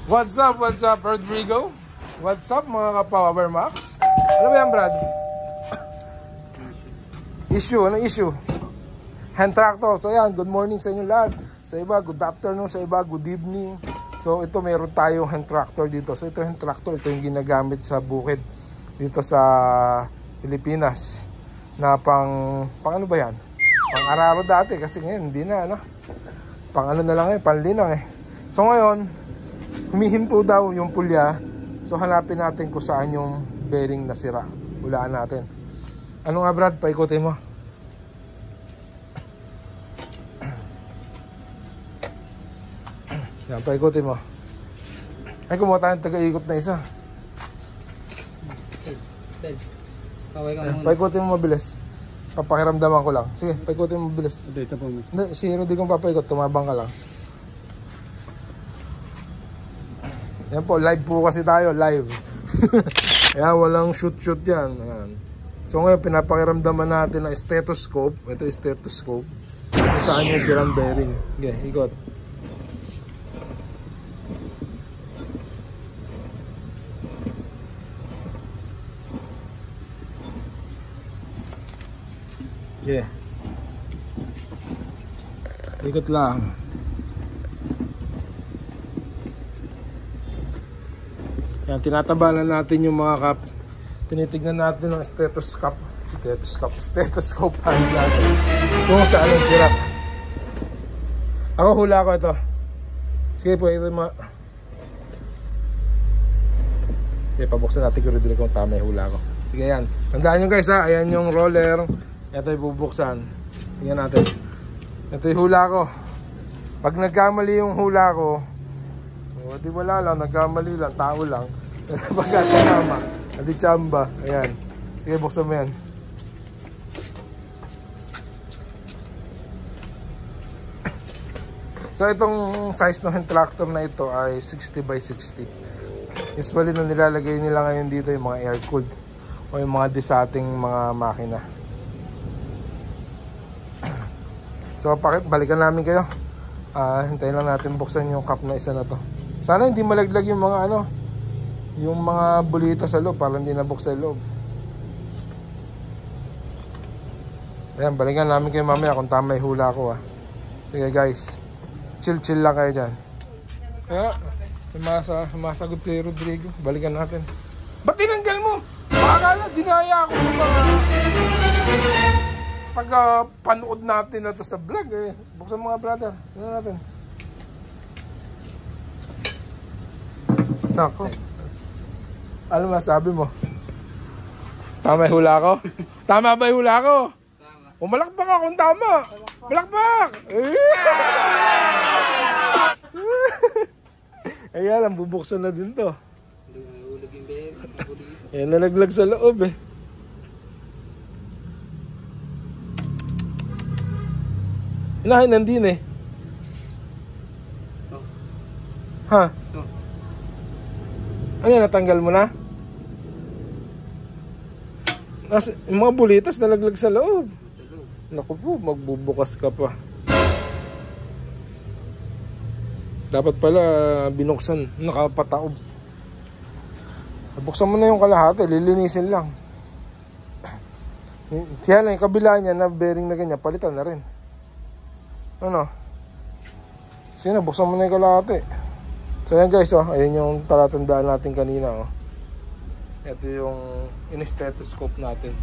What's up, Rodrigo? What's up, mga ka-Power Max? Ano ba yan, Brad? Issue, ano issue? Hand tractor. So yan, good morning sa inyo lahat. Sa iba, good afternoon. Sa iba, good evening. So ito, meron tayong hand tractor dito. So ito hand tractor, ito yung ginagamit sa bukid dito sa Pilipinas. Na pang ano ba yan? Pang araro dati kasi ngayon hindi na, ano? Pang ano na lang panlinang So ngayon, humihinto daw yung pulya. So hanapin natin kung saan yung bearing nasira. Hulaan natin. Ano nga, Brad? Paikutin mo. Yan, paikutin mo. Ay, kumuha tayong taga-ikot na isa. Paikutin mo mabilis. Papakiramdaman ko lang. Sige, paikutin mo mabilis. Hindi, si Rudy kong papaikot. Tumabang ka lang. Yan po, live po kasi tayo. Live. Kaya walang shoot yan. Ayan. So ngayon, pinapakiramdaman natin ang stethoscope. Ito yung stethoscope. Saan yung sirang bearing. Okay, ikot. Yeah. Ikot lang. Yan, tinatabanan natin yung mga cup. Tinitignan natin ang stethoscope hand natin kung saan ang sira. Ako hula ko ito. Sige po, ito mga. Okay, pabuksan natin kung rin kung tama yung hula ko. Sige yan. Tandaan nyo guys ha, ayan yung roller. Ito yung bubuksan. Tingnan natin. Ito yung hula ko. Pag nagkamali yung hula ko, di wala lang, nagkamali lang, tao lang. Pagka tama, hindi chamba. Ayan. Sige, buksan mo yan. So itong size ng tractor na ito ay 60 by 60. Usually na nilalagay nila ngayon dito yung mga air cooled o yung mga desating mga makina. So balikan namin kayo. Hintayin lang natin buksan yung cup na isa na to. Sana hindi malaglag yung mga ano, yung mga bulita sa loob para hindi nabuksan sa loob. Ayan, balikan namin kayo mamaya kung tama yung hula ko Sige guys, chill lang kayo dyan. Kaya, sumasagot si Rodrigo. Balikan natin. Ba't tinanggal mo? Akala, dinaya ako ng mga pag-panood natin na to sa vlog Buksan mga brother. Tignan natin. Nako. Ano masabi mo? Tama yung hula ko? Tama ba yung hula ko? Tama. Umalakpak akong tama. Malakpak! Ayan, ang bubuksan na din to. Ayan, nalaglag sa loob Inahin nandin Ha? Ano yan, natanggal mo na? Yung mga bulitas nalaglag sa loob. Naku po, magbubukas ka pa. Dapat pala binuksan, nakapataob. Buksan mo na yung kalahati, lilinisin lang. Yan na, yung kabila niya na bearing na ganyan, palitan na rin. Ano? Sige na, buksan mo na yung kalahati. So yan guys, ayan yung talatandaan natin kanina. Ito yung stethoscope natin.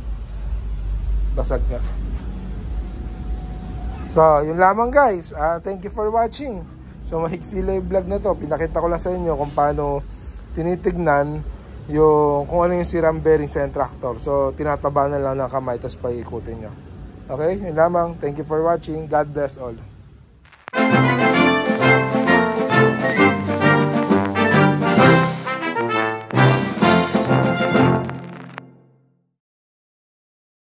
Basag na. So, yun lamang guys. Thank you for watching. So, mahiksi lang yung vlog na to. Pinakita ko lang sa inyo kung paano tinitignan kung ano yung sirang bearing sa tractor. So, tinatabanan lang ng kamay tapos paikutin nyo. Okay? Yun lamang. Thank you for watching. God bless all.